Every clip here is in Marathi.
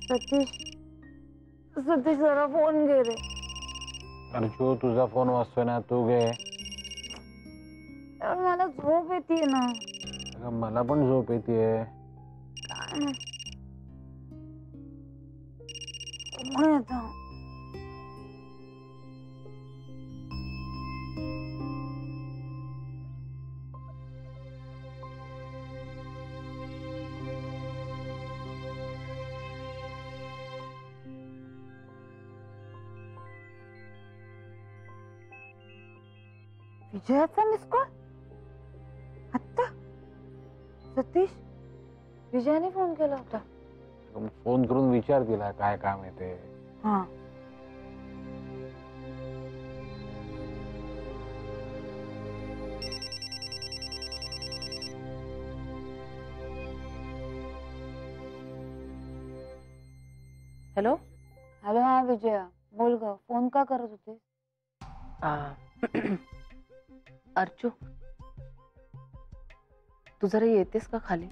सतीश सतीश जरा फोन घे रे. अर्जू तुझा फोन वाजतोय ना, तू घे. मला झोप येते ना. अगं मला पण झोप येते. काय येतो. विजयाचा मिस कॉल आत्ता. सतीश विजयाने फोन केला होता. फोन करून विचार तिला काय काम आहे ते. हा हॅलो. हॅलो. हा विजया बोल ग. फोन का करत होते. अर्चू तू जरा येतेस का खाली.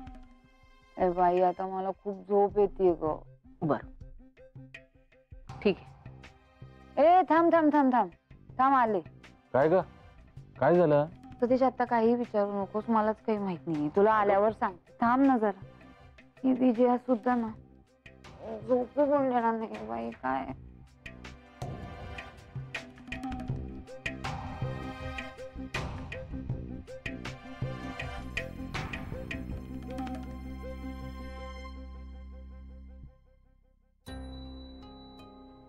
ए बाई आता मला खूप झोप येते ग. बर ठीक आहे. ए थांब थांब थांब थांब थांब आले. काय ग काय झालं. सतीश आता काही विचारू नकोस. मलाच काही माहित नाही. तुला आल्यावर सांगते. थांब ना जरा. ही विजया सुद्धा ना झोपू पण देणार नाही बाई. काय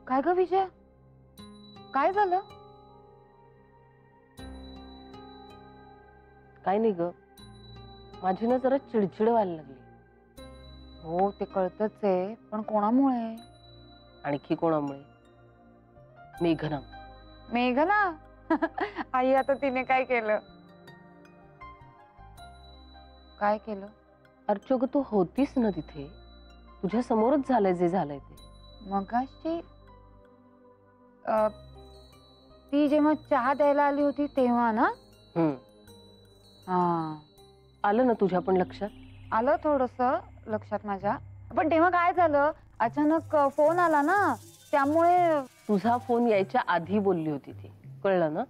काय ग विजया काय झालं. काय नाही ग, माझी ना जरा चिडचिड व्हायला लागली. हो ते कळतच आहे पण कोणामुळे. आणखी कोणामुळे. मेघना. मेघना. आई आता तिने काय केलं. काय केलं. अर्चू ग तू होतीस ना तिथे. तुझ्या समोरच झालंय जे झालंय ते. मगाशी ती जेव्हा चहा द्यायला आली होती तेव्हा ना. हा आलं ना तुझ्या पण लक्षात. आलं थोडस लक्षात माझ्या. पण तेव्हा काय झालं अचानक फोन आला ना त्यामुळे. तुझा फोन यायच्या आधी बोलली होती ती. कळलं ना.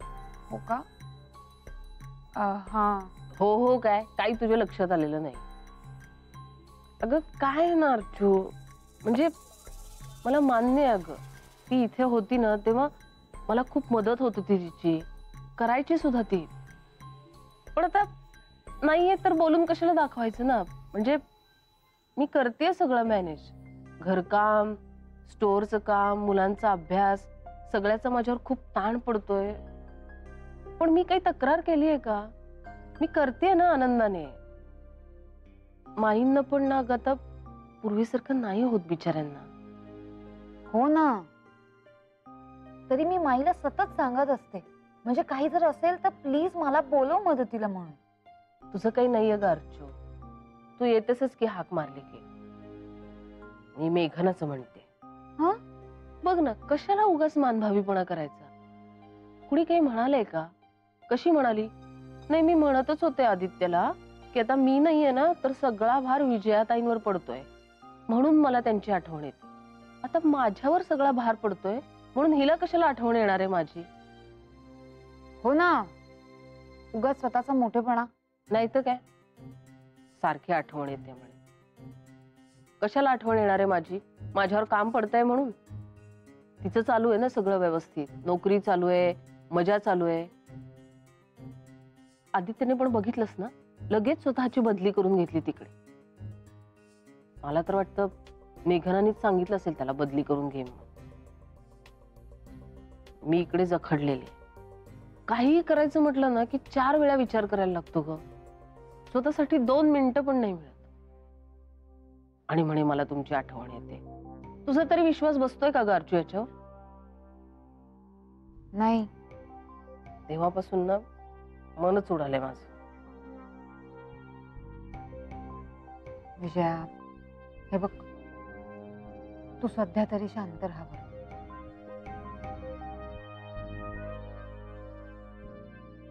हो का. हा हो हो काय काही तुझ्या लक्षात आलेलं नाही. अगं काय ना अर्चू म्हणजे मला मान्य आहे अगं. ती इथे होती ना तेव्हा मला खूप मदत होत होती तिची. करायची सुद्धा ती. पण आता नाहीये तर बोलून कशाला दाखवायचं ना. म्हणजे मी करते सगळं मॅनेज. घरकाम, स्टोअरचं काम, मुलांचा अभ्यास सगळ्याचा माझ्यावर खूप ताण पडतोय. पण मी काही तक्रार केली आहे का. मी करते ना आनंदाने. माईंना पण ना आता पूर्वीसारखं नाही होत बिचाऱ्यांना. हो ना. तरी मी माईला सतत सांगत असते म्हणजे काही जर असेल तर प्लीज मला बोलव मदतीला म्हणून. तुझं काही नाहीये ग अर्चू. तू येतेसच की हाक मारली की. मी मेघनाचं म्हणते. हा बघ ना कशाला उगाच मानभावीपणा करायचा. कुणी काही म्हणालंय का. कशी म्हणाली. नाही मी म्हणतच होते आदित्यला की आता मी नाहीये ना तर सगळा भार विजयाताईंवर पडतोय म्हणून मला त्यांची आठवण येते. आता माझ्यावर सगळा भार पडतोय म्हणून हिला कशाला आठवण येणार आहे माझी. हो ना. उगाच स्वतःचा मोठेपणा. नाही तर काय. सारखी आठवण येते म्हणे. कशाला आठवण येणार आहे माझी. माझ्यावर काम पडतंय म्हणून. तिचं चालू आहे ना सगळं व्यवस्थित. नोकरी चालू आहे, मजा चालू आहे. आदित्यने पण बघितलंस ना लगेच स्वतःची बदली करून घेतली तिकडे. मला तर वाटतं मेघनानीच सांगितलं असेल त्याला बदली करून घे म्हणून. मी इकडे जखडलेले. काहीही करायचं म्हटलं ना की 4 वेळा विचार करायला लागतो ग. स्वतःसाठी 2 मिनिटं पण नाही मिळत. आणि म्हणे मला तुमची आठवण येते. तुझा तरी विश्वास बसतोय का ग अर्चू याच्यावर. नाही. तेव्हापासून ना मनच उडालंय माझं. विजया हे बघ तू सध्या तरी शांत राहावं.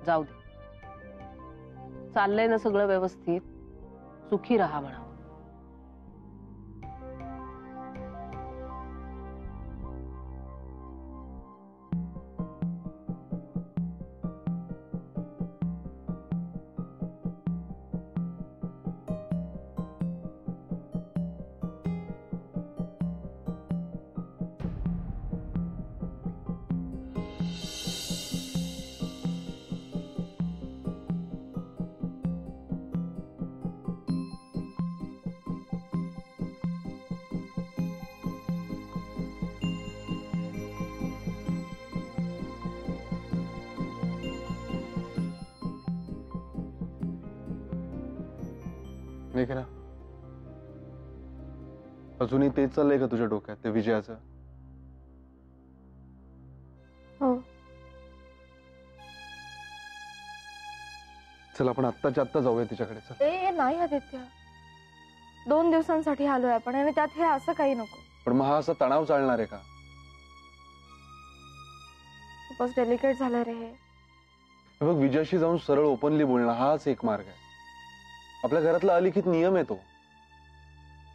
जाऊ दे. चाललंय ना सगळं व्यवस्थित. सुखी राहा म्हणावं. मेघना, अजूनही तेच चाललंय का तुझ्या डोक्यात, ते विजयाचं? हो. चल आपण आत्ताच्या आत्ता जाऊया तिच्याकडे. चल. ए नाही आदित्य, 2 दिवसांसाठी आलोय आपण आणि त्यात हे असं काही नको. पण मग हा असा तणाव चालणार आहे का? खूपच डेलिकेट झालं रे हे. हे बघ, विजयाशी जाऊन सरळ ओपनली बोलणं हाच एक मार्ग आहे. आपल्या घरातला अलिखित नियम आहे तो.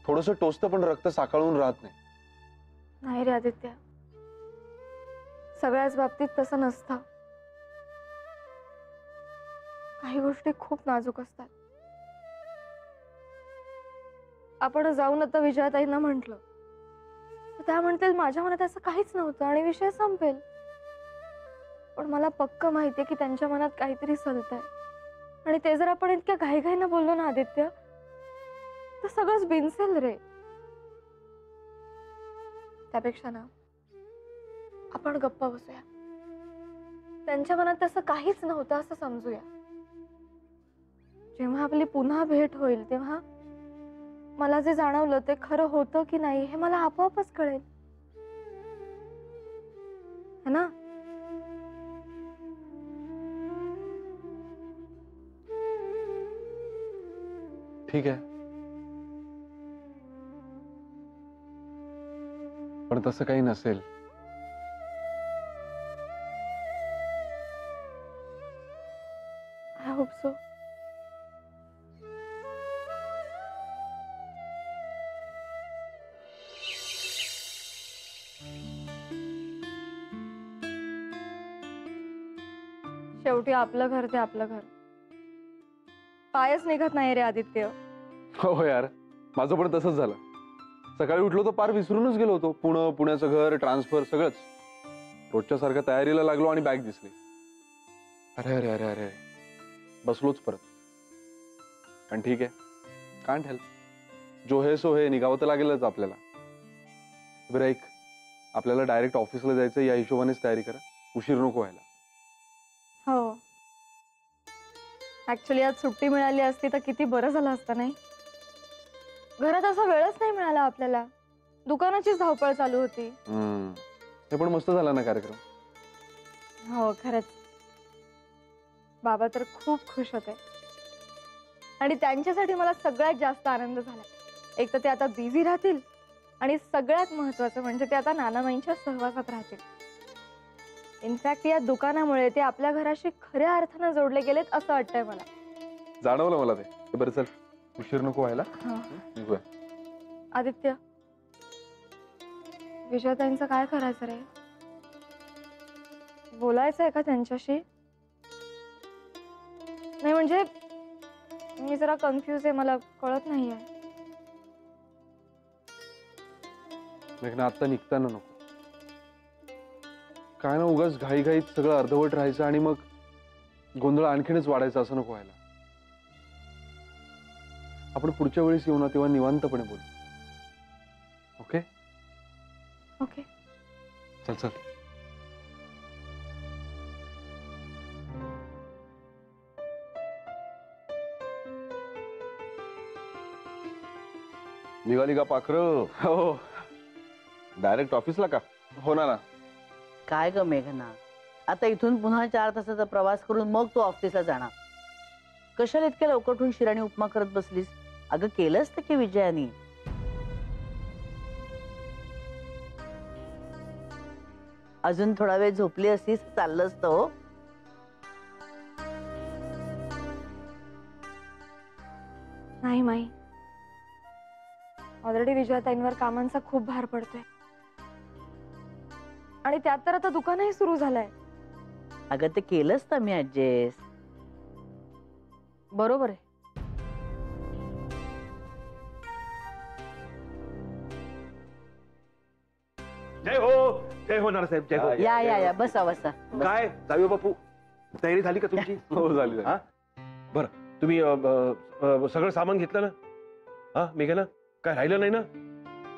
थोडंसं टोचतं पण रक्त साकाळून राहत नाही. नाही रे आदित्य, सगळ्याच बाबतीत तसं नसतं. काही गोष्टी खूप नाजूक असतात. आपण जाऊन आता विजयाताईंना म्हंटल तर त्या म्हणतील माझ्या मनात असं काहीच नव्हतं आणि विषय संपेल. पण मला पक्क माहितीये की त्यांच्या मनात काहीतरी सलतंय आणि ते जर आपण इतक्या घाईघाईनं बोललो ना आदित्य, तर सगळंच बिनसेल रे. त्यापेक्षा ना आपण गप्प बसूया. त्यांच्या मनात तसं काहीच नव्हतं असं समजूया. जेव्हा आपली पुन्हा भेट होईल तेव्हा मला जे जाणवलं ते खरं होतं की नाही हे मला आपोआपच कळेल, है ना? ठीक आहे, पण तसं काही नसेल. I hope so. शेवटी आपलं घर ते आपलं घर. पायच निघत नाही रे आदित्य. हो यार, माझं पण तसंच झालं. सकाळी उठलो तर पार विसरूनच गेलो होतो. पुण्याचं घर, ट्रान्सफर सगळंच. रोजच्या सारख्या तयारीला लागलो आणि बॅग दिसली. अरे अरे अरे अरे, बसलोच परत. पण ठीक आहे, कांट हेल्प. जो हे सो हे, निघावं तर लागेलच आपल्याला. बरं ऐक, आपल्याला डायरेक्ट ऑफिसला जायचं, या हिशोबानेच तयारी करा. उशीर नको व्हायला. हो, ऍक्च्युली आज सुट्टी मिळाली असती तर किती बरं झालं असतं नाही. घरात असा वेळच नाही मिळाला आपल्याला. दुकानाचीच धावपळ चालू होती. हे पण मस्त झाला ना कार्यक्रम. हो खरंच, बाबा तर खूप खुश होते आणि त्यांच्यासाठी मला सगळ्यात जास्त आनंद झाला. एक तर ते आता बिझी राहतील आणि सगळ्यात महत्वाचं म्हणजे ते आता नानाबाईंच्या सहवासात राहतील. इनफॅक्ट या दुकानामुळे ते आपल्या घराशी खऱ्या अर्थानं जोडले गेलेत असं वाटतंय मला. जाणवलं मला ते. बरं चल, उशीर नको व्हायला. निघूया. आदित्य, विजयताईंचं काय करायचं रे? बोलायचंय का त्यांच्याशी? नाही म्हणजे मी जरा कन्फ्युज आहे, मला कळत नाहीये. मेघना, आता निघताना नको. काय ना, उगाच घाईघाईत सगळं अर्धवट राहायचं आणि मग गोंधळ आणखीनच वाढायचा, असं नको व्हायला. आपण पुढच्या वेळेस येऊ ना तेव्हा निवांतपणे बोलू. Okay okay. चल चल. निघाली का पाखरं? हो, डायरेक्ट ऑफिसला का? होणार ना. काय ग मेघना, आता इथून पुन्हा 4 तासाचा प्रवास करून मग तू ऑफिसला जाणार. कशाला इतक्या लवकर उठून शिराणी उपमा करत बसलीस? अगं केलंच तर की विजयानी. अजून थोडा वेळ झोपली असतीस चाललं असतं. हो, नाही माई, ऑलरेडी विजयताईंवर कामांचा खूप भार पडतोय आणि त्यात तर आता दुकानही सुरू झालंय. अगं ते केलंच तर मी ऍडजस्ट. बरोबर आहे. जय हो नानासाहेब, जय हो. या या या, बसा बसा. काय जाऊ बापू, तयारी झाली का तुमची? हो झाली. हा? बरं, तुम्ही सगळं सामान घेतलं ना? हा मेघना, काय राहिलं नाही ना?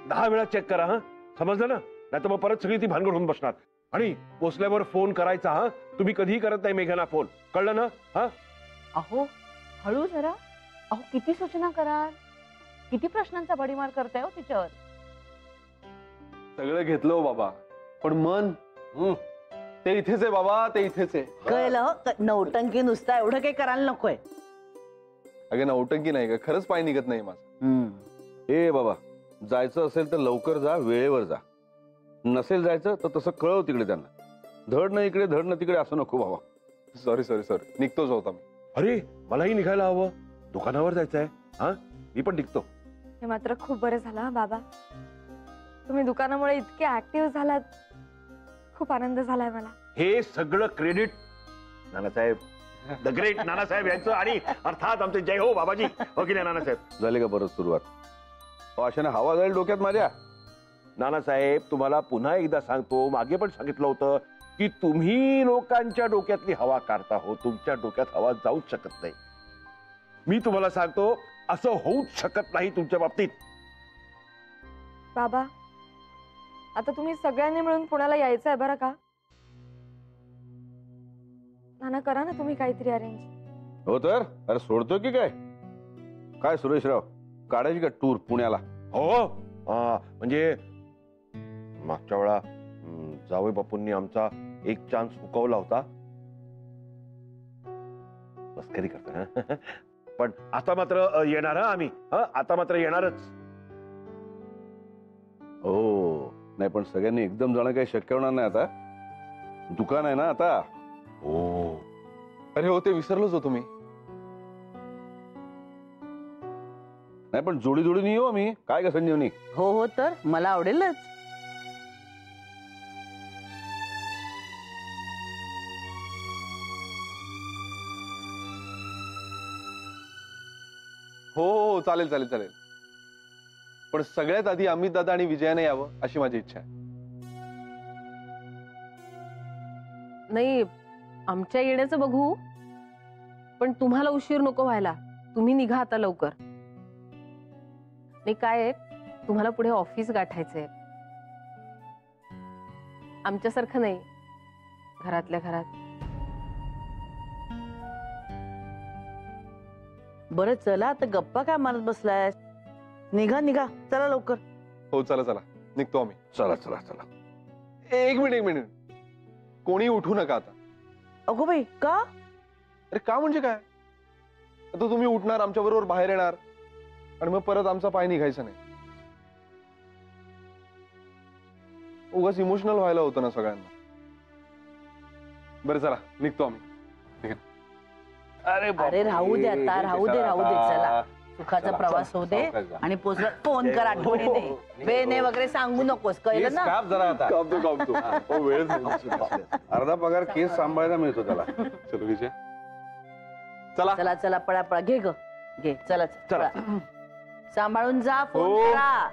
10 वेळा चेक करा. हा, समजलं ना? नाही तर मग परत सगळी ती भानगड होऊन बसणार. आणि पोचल्यावर फोन करायचा. हा, तुम्ही कधीही करत नाही मेघना फोन, कळलं ना? हा, अहो हळू जरा. अहो किती सूचना कराल, किती प्रश्नांचा भडीमार करताय हो तिच्यावर. सगळं घेतलं हो बाबा, पण मन ते इथेच आहे बाबा, ते इथेच आहे. कळलं हो? नौटंकी नुसता एवढं काही करायला नकोय. अगं नौटंकी नाही का, खरंच पाय निघत नाही माझं. ए बाबा, जायचं असेल तर लवकर जा, वेळेवर जा. नसेल जायचं तर तसं कळव तिकडे त्यांना. धड न इकडे धड न तिकडे असं नको बाबा. सॉरी सॉरी सॉरी, निघतोच होता मी. अरे मलाही निघायला हवं, दुकानावर जायचंय. हा, मी पण निघतो. हे मात्र खूप बरं झालं हा बाबा, तुम्ही दुकानामुळे इतके ऍक्टिव्ह झालात. खूप आनंद झालाय मला. हे सगळं credit Nanasaheb, the great Nanasaheb यांचं आणि अर्थात आमचे जय हो बाबाजी. हो की नाही नानासाहेब? झाली का परत सुरुवात? अशाने हवा जाईल डोक्यात माझ्या. नानासाहेब, तुम्हाला पुन्हा एकदा सांगतो, मागे पण सांगितलं होतं की तुम्ही लोकांच्या डोक्यातली हवा काढता हो, तुमच्या डोक्यात हवा जाऊच शकत नाही. मी तुम्हाला सांगतो, असं होऊच शकत नाही तुमच्या बाबतीत. बाबा, आता तुम्ही सगळ्यांनी मिळून पुण्याला यायचं आहे बरं का? नाना, करा ना तुम्ही काहीतरी अरेंज. हो तर, अरे सोडतो की काय? काय सुरेशराव, काढायची का टूर पुण्याला? हो, म्हणजे मागच्या वेळा जावई बापूंनी आमचा एक चान्स हुकवला होता. मस्करी करतो. पण आता मात्र येणार आम्ही. आता मात्र येणारच. हो, नाही पण सगळ्यांनी एकदम जाणं काही शक्य होणार नाही. आता दुकान आहे ना आता. हो, अरे हो, ते विसरलोच होतो मी. नाही पण जोडी जोडीने येऊ आम्ही. काय का संजीवनी? हो हो, तर मला आवडेलच. हो हो, चालेल चालेल चालेल. पण सगळ्यात आधी अमित दादा आणि विजयाने यावं अशी माझी इच्छा आहे. नाही, आमच्या येण्याचं बघू, पण तुम्हाला उशीर नको व्हायला. तुम्ही निघा आता लवकर. नाही काय आहे, तुम्हाला पुढे ऑफिस गाठायचंय. आमच्यासारखं नाही, घरातल्या घरात. बरं चला, आता गप्पा काय मारत बसलाय? निघा निघा, चला लवकर. हो चला चला, निघतो आम्ही. चला चला चला. एक मिनिट, कोणी उठू नका आता. अगो बाई, का? अरे का म्हणजे काय? आता तुम्ही उठणार, आमच्या बरोबर बाहेर येणार, आणि मग परत आमचा पाय निघायचा नाही. उगाच इमोशनल व्हायला होतं ना सगळ्यांना. बरं चला, निघतो आम्ही. अरे राहू दे आता, राहू दे चला. सुखाचा प्रवास होऊ दे आणि पोचला फोन कर आठवणीने. बेने वगैरे सांगू नकोस, कळलं ना? काप जरा आता. कापतो. हो, वेळ झाला. अर्धा पगार केस सांभाळायला मिळतो त्याला. चलो विजय, चला चला चला, पळा घे ग, घे. चला चला, सांभाळून जा. फोन हो. करा.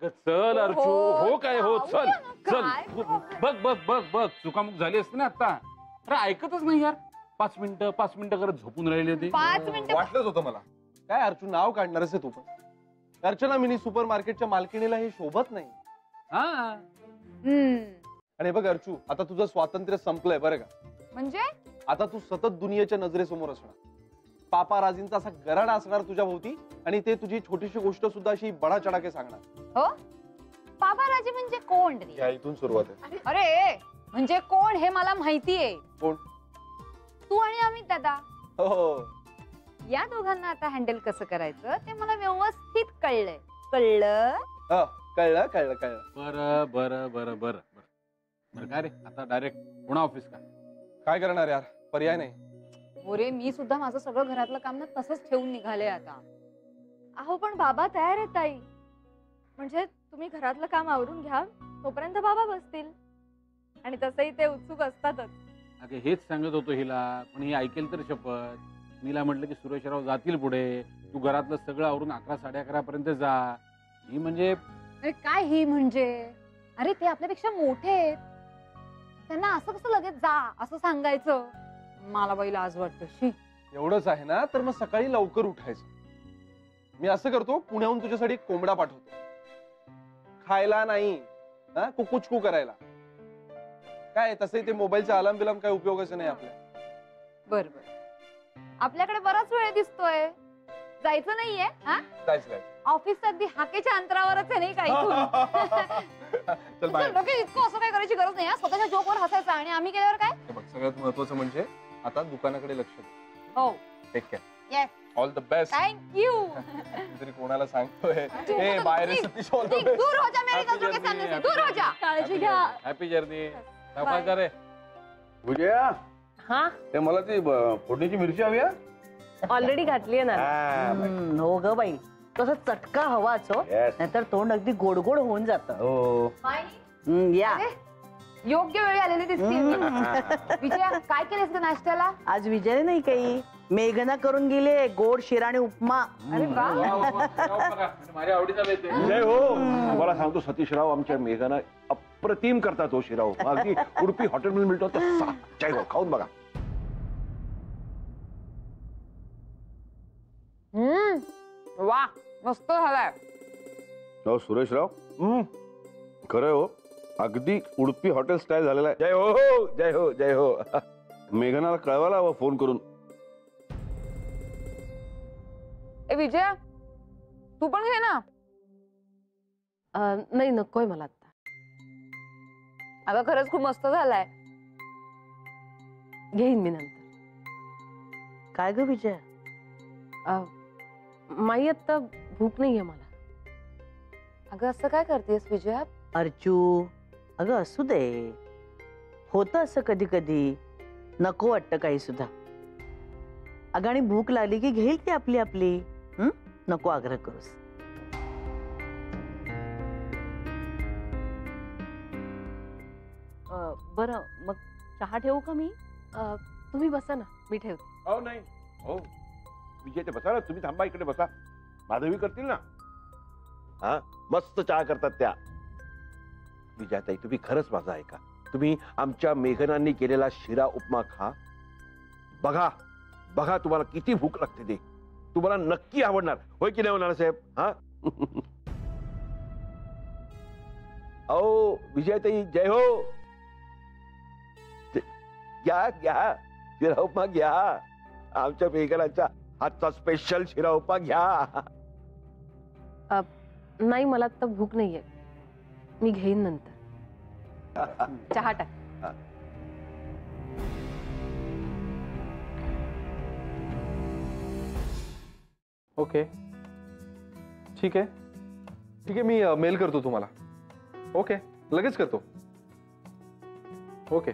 चल अर्चू. हो काय, हो चल चल. काय बघ बघ बघ बघ, चुकामुक झाली असते ना आता. अरे ऐकतच नाही यार. 5 मिनिटं करत झोपून राहिले ते. 5 मिनिटं. वाटलंच होतं मला. काय अर्जुन, नाव काढणारच आहे तू पण. अर्चना मिनी सुपर मार्केटच्या मालकिणीला हे शोभत नाही. हा, आणि बघ अर्चू, आता तुझं स्वातंत्र्य संपलंय बरं का. म्हणजे आता तू सतत दुनियेच्या नजरेसमोर असणार. पापाराजींचा असा गराडा असणार तुझ्या भोवती, आणि ते तुझी छोटीशी गोष्ट सुद्धा अशी बडा चढाके सांगणार. हो, पापाराजी म्हणजे कोण रे? या इथून सुरुवात आहे. अरे म्हणजे कोण हे मला माहितीये. कोण? तू आणि अमित दादा. हो, या दोघांना आता हँडल कसं करायचं ते मला व्यवस्थित कळलंय. कळलं? कळलं कळलं कळलं. बरं बरं बरं बरं बरं. काय रे, आता डायरेक्ट पुन्हा ऑफिस का? काय करणार यार, पर्याय नाही. ओरे, मी सुद्धा माझं सगळं घरातलं काम ना तसंच ठेवून निघाले आता. अहो पण बाबा तयार आहेत ताई. म्हणजे तुम्ही घरातलं काम आवरून घ्या, तोपर्यंत बाबा बसतील. आणि तसंही ते उत्सुक असतातच. अगं हेच सांगत होतो हिला, पण ही ऐकेल तर शपथ. मीला म्हटलं की सुरेशराव जातील पुढे, तू घरातलं सगळं आवरून 11-11:30 पर्यंत जा. ही म्हणजे अरे काय ही म्हणजे? अरे ते आपल्यापेक्षा मोठे आहेत, त्यांना असं कसं लगेच जा असं सांगायचं? मला बाई लाज वाटतं. शी. एवढंच आहे ना, तर मग सकाळी लवकर उठायचं. मी असं करतो, पुण्याहून तुझ्यासाठी एक कोंबडा पाठवतो. खायला नाही, हा कुकुचकू करायला. काय तसंही ते मोबाईलचा अलार्म बिलाम काय उपयोगाचं नाही आपल्या. बर आपल्याकडे बराच वेळ दिसतोय. जायचं नाहीये हा? जायचं ऑफिस अगदी हाकेच्या अंतरावरच आहे नाही का इथून? चल बाय. डोके इतकं असं काही करायची गरज नाही. स्वतःच्या जोकवर हसायचं आणि आम्ही केल्यावर काय? हे बघ, सगळ्यात महत्वाचं म्हणजे आता दुकानाकडे लक्ष दे. हो take care. Yes. All the best. Thank you. तरी कोणाला सांगतोय ए बाहेर सतीश ऑल द बेस्ट. दूर हो जा मेरे नजरों के सामने से, दूर हो जा. काळजी घ्या. Happy journey. सावकाश जा रे. विजया हा ते मला ती फोडणीची मिरची हवी आहे. ऑलरेडी घातलीये ना. हो ग बाई, तसं चटका हवाच हो, Yes. नाहीतर तोंड अगदी गोड गोड होऊन जात. हो या अरे, योग्य वेळी आलेली दिसते. विजया काय केलंस ग नाश्त्याला? आज विजय नाही काही, मेघना करून गेले गोड शिरा आणि उपमा. अरे वा. माझ्या आवडीचा बेत आहे. जय हो. तुम्हाला सांगतो सतीशराव, आमच्या मेघाना अप्रतिम करतात हो शिराव. अगदी उडपी हॉटेलमध्ये मिळतो तसा. जय हो, खाऊन बघा. वा मस्त झालाय. हो सुरेशराव खरं हो, अगदी उडपी हॉटेल स्टाईल झालेला आहे. जय हो, जय हो, जय हो. मेघनाला कळवायला हवं फोन करून. ए विजया तू पण घे ना. नाही नकोय मला आता. अगं खरंच खूप मस्त झालाय. घेईन मी नंतर. काय ग विजय, माई आता भूक नाहीये मला. अगं असं काय करतेस विजया? अर्चू अगं असू दे, होतं असं कधी कधी, नको वाटतं काही सुद्धा. अगं आणि भूक लागली की घेईल ती आपली आपली. नको आग्रह करूस. बरं मग चहा ठेवू का मी? तुम्ही बसा ना, मी ठेवते. हो नाही हो विजय, ते बसा ना तुम्ही. थांबा इकडे बसा. माधवी करतील ना. हा मस्त चहा करतात त्या. विजयाताई तुम्ही खरंच माझा ऐका. तुम्ही आमच्या मेघनांनी केलेला शिरा उपमा खा. बघा बघा तुम्हाला किती भूक लागते ते. तुम्हाला नक्की आवडणार. होय की नाही होणार साहेब? हा अहो विजयाताई जय हो. घ्या घ्या शिरा उपमा घ्या. आमच्या मेघनाच्या हातचा स्पेशल शिरा उपमा घ्या. नाही मला आता भूक नाहीये, मी घेईन नंतर. चहा टाक. ओके ठीक आहे ठीक आहे, मी मेल करतो तुम्हाला. ओके लगेच करतो. ओके.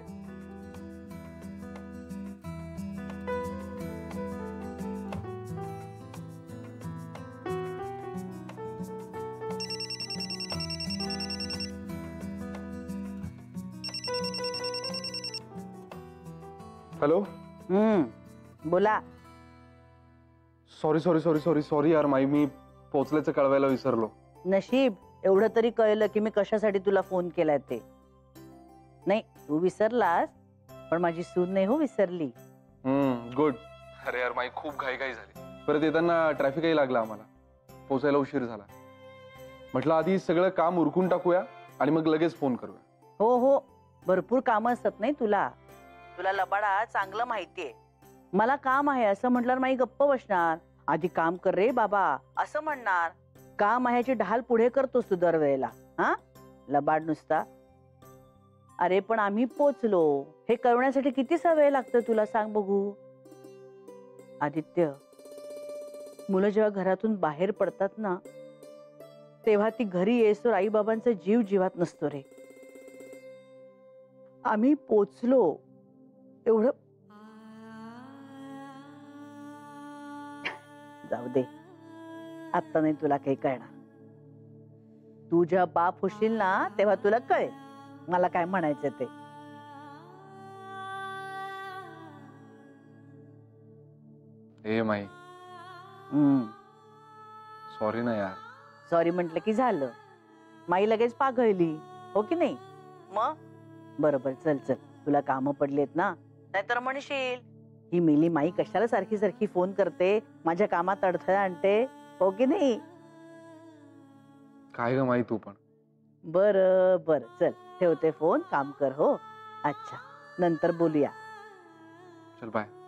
हॅलो. बोला. Sorry sorry sorry sorry sorry यार माई, मी पोहोचल्याचं कळवायला विसरलो. नशीब एवढं तरी कळलं की मी कशासाठी तुला फोन केलाय ते. नाही तू विसरलास, पण माझी सून नाही हो विसरली. गुड. अरे यार माई खूप घाई झाली. परत येताना ट्रॅफिकही लागला आम्हाला, पोहोचायला उशीर झाला. म्हटलं आधी सगळं काम उरकून टाकूया आणि मग लगेच फोन करूया. हो हो, भरपूर कामं असतात नाही तुला. तुला लबाडा चांगलं माहितीये. मला काम आहे असं म्हटल्यावर माई गप्प बसणार. आधी काम कर रे बाबा असं म्हणणार. काम आहे याची ढाल पुढे करतोस तू दरवेळेला. हा लबाड नुसता. अरे पण आम्ही पोचलो हे कळवण्यासाठी कितीसा वेळ लागतो तुला सांग बघू. आदित्य, मुलं जेव्हा घरातून बाहेर पडतात ना, तेव्हा ती घरी येसोर आई बाबांचा जीव जीवात नसतो रे. आम्ही पोचलो एवढं. जाऊ दे, आता नाही तुला काही कळणार. तू जेव्हा बाप होशील ना तेव्हा तुला कळेल मला काय म्हणायचं ते. ए माई सॉरी ना यार. सॉरी म्हटलं की झालं. माई लगेच पाघळली हो की नाही. मग बरोबर, चल चल तुला कामं पडलेत ना, नाहीतर म्हणशील ही मेली माई कशाला सारखी सारखी फोन करते, माझ्या कामात अडथळा आणते. हो की नाही. काय ग माई तू पण. बर बर, चल ठेवते फोन, काम कर. हो अच्छा, नंतर बोलूया. चल बाय.